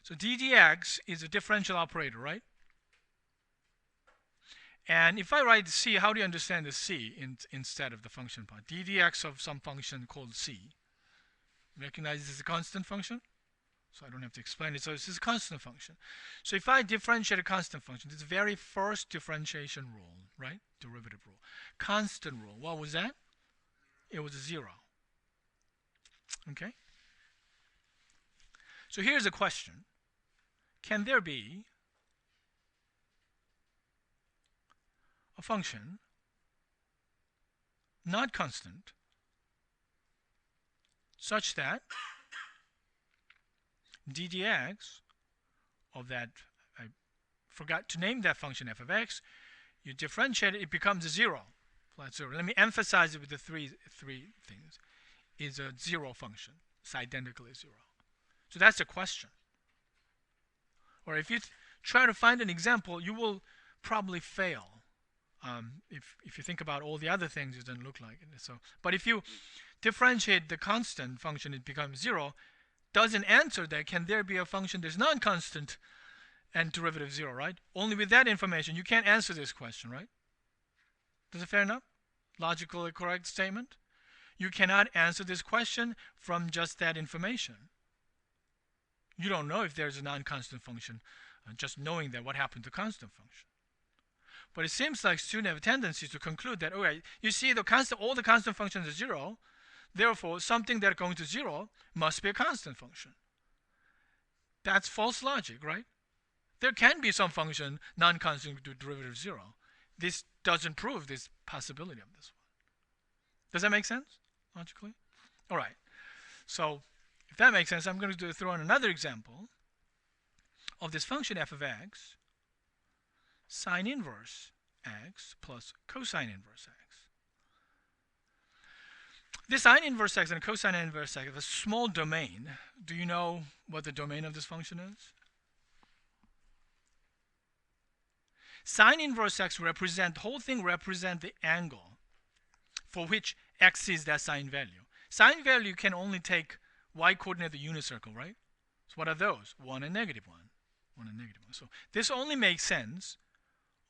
So d dx is a differential operator, right? And if I write c, how do you understand the c instead of the function part? d dx of some function called c. Recognize this is a constant function? So I don't have to explain it. So this is a constant function. So if I differentiate a constant function, this very first differentiation rule, right? Derivative rule. Constant rule. What was that? It was 0. Okay? So here's a question. Can there be a function not constant such that d dx of that, I forgot to name that function f of x, you differentiate it, it becomes a 0. Flat 0. Let me emphasize it with the three things. Is a 0 function. It's identically 0. So that's the question. Or if you try to find an example, you will probably fail. If you think about all the other things, it doesn't look like it. So, but if you differentiate the constant function, it becomes 0. Doesn't answer that. Can there be a function that's non-constant and derivative 0, right? Only with that information, you can't answer this question, right? Is it fair enough? Logically correct statement? You cannot answer this question from just that information. You don't know if there's a non-constant function, just knowing that what happened to constant function. But it seems like students have a tendency to conclude that, okay, you see all the constant functions are 0, therefore something that going to 0 must be a constant function. That's false logic, right? There can be some function non-constant to derivative 0. This doesn't prove this possibility of this one. Does that make sense logically? All right. So if that makes sense, I'm going to throw in another example of this function f of x, sine inverse x plus cosine inverse x. This sine inverse x and cosine inverse x have a small domain. Do you know what the domain of this function is? Sine inverse x represent, the whole thing represent the angle for which x is that sine value. Sine value can only take y coordinate the unit circle, right? So what are those? 1 and negative 1. 1 and negative 1. So this only makes sense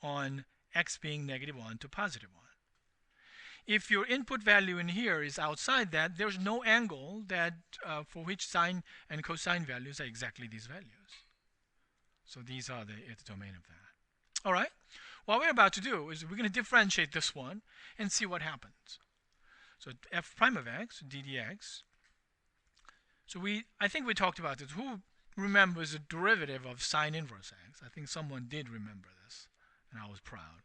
on x being negative 1 to positive 1. If your input value in here is outside that, there's no angle that for which sine and cosine values are exactly these values. So these are the domain of that. All right. What we're about to do is we're going to differentiate this one and see what happens. So f prime of x, d dx. So I think we talked about this. Who remembers the derivative of sine inverse x? I think someone did remember this, and I was proud.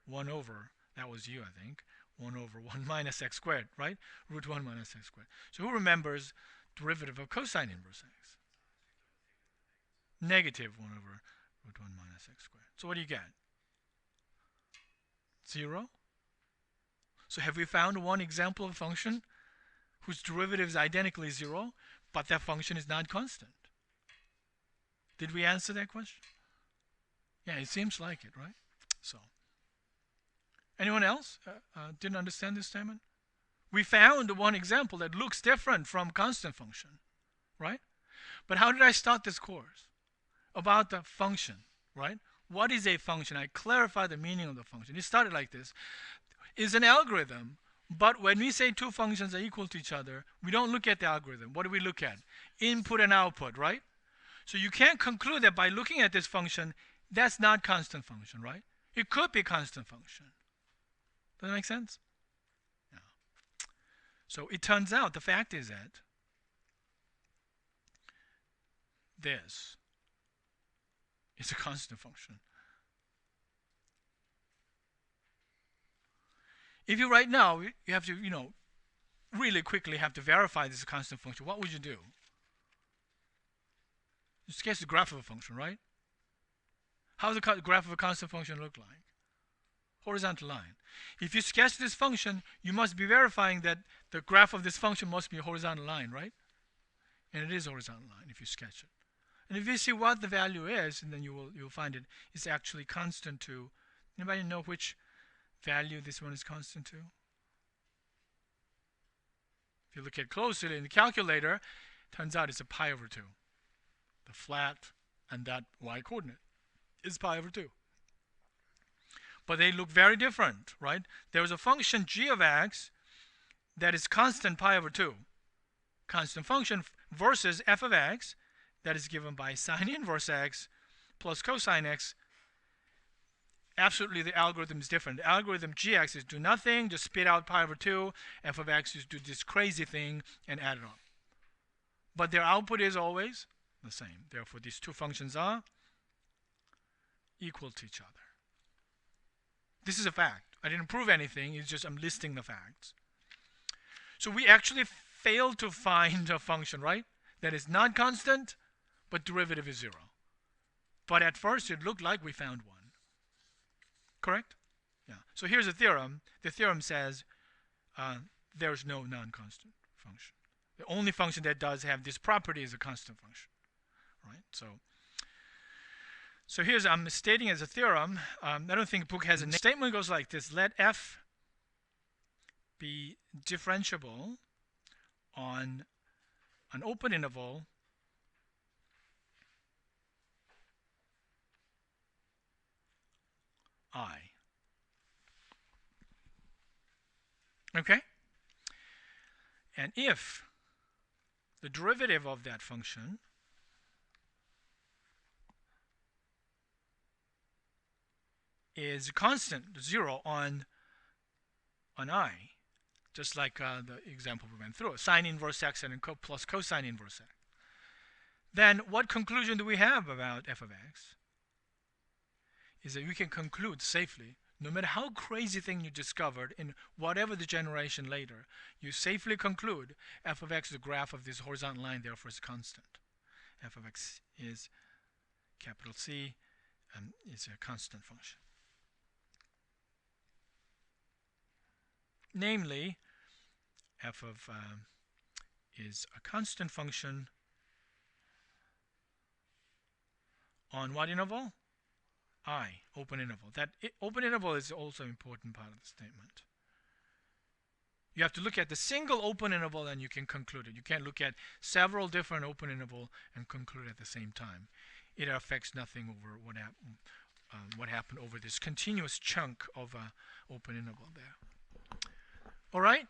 1 over, that was you, I think. 1 over 1 minus x squared, right? Root 1 minus x squared. So who remembers derivative of cosine inverse x? Negative 1 over root 1 minus x squared. So what do you get? 0. So have we found one example of a function whose derivative is identically 0, but that function is not constant? Did we answer that question? Yeah, it seems like it, right? So, anyone else didn't understand this statement? We found one example that looks different from constant function, right? But how did I start this course? About the function, right? What is a function? I clarified the meaning of the function. It started like this. It's an algorithm, but when we say two functions are equal to each other, we don't look at the algorithm. What do we look at? Input and output, right? So you can't conclude that by looking at this function, that's not constant function, right? It could be constant function. Does that make sense? Yeah. So it turns out, the fact is that this is a constant function. If you right now, you have to, really quickly have to verify this is a constant function, what would you do? You sketch the graph of a function, right? How does the graph of a constant function look like? Horizontal line. If you sketch this function, you must be verifying that the graph of this function must be a horizontal line, right? And it is a horizontal line if you sketch it. And if you see what the value is, and then you'll find it is actually constant to. Anybody know which value this one is constant to? If you look at closely in the calculator, turns out it's a pi over 2. the flat, and that y coordinate is pi over 2. But they look very different, right? There is a function g of x that is constant pi over 2, constant function, versus f of x that is given by sine inverse x plus cosine x. Absolutely, the algorithm is different. The algorithm gx is do nothing, just spit out pi over 2. F of x is do this crazy thing and add it on. But their output is always the same. Therefore, these two functions are equal to each other. This is a fact. I didn't prove anything. It's just I'm listing the facts. So we actually failed to find a function, right, that is not constant, but derivative is 0. But at first, it looked like we found one. Correct? Yeah. So here's a theorem. The theorem says there's no non-constant function. The only function that does have this property is a constant function, right? So here's I'm stating as a theorem. I don't think the book has a statement goes like this: let f be differentiable on an open interval I. Okay? And if the derivative of that function is constant, 0 on I, just like the example we went through, sine inverse x and plus cosine inverse x, then what conclusion do we have about f of x? Is that we can conclude safely, no matter how crazy thing you discovered in whatever the generation later, you safely conclude f of x is the graph of this horizontal line, therefore is constant. F of x is capital C and is a constant function. Namely, f of is a constant function on what interval? I, open interval. That open interval is also an important part of the statement. You have to look at the single open interval and you can conclude it. You can't look at several different open intervals and conclude at the same time. It affects nothing over what happened over this continuous chunk of open interval there. All right?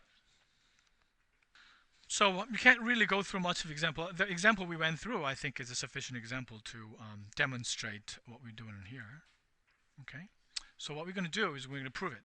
So you can't really go through much of example. The example we went through, I think, is a sufficient example to demonstrate what we're doing here. Okay? So what we're going to do is we're going to prove it.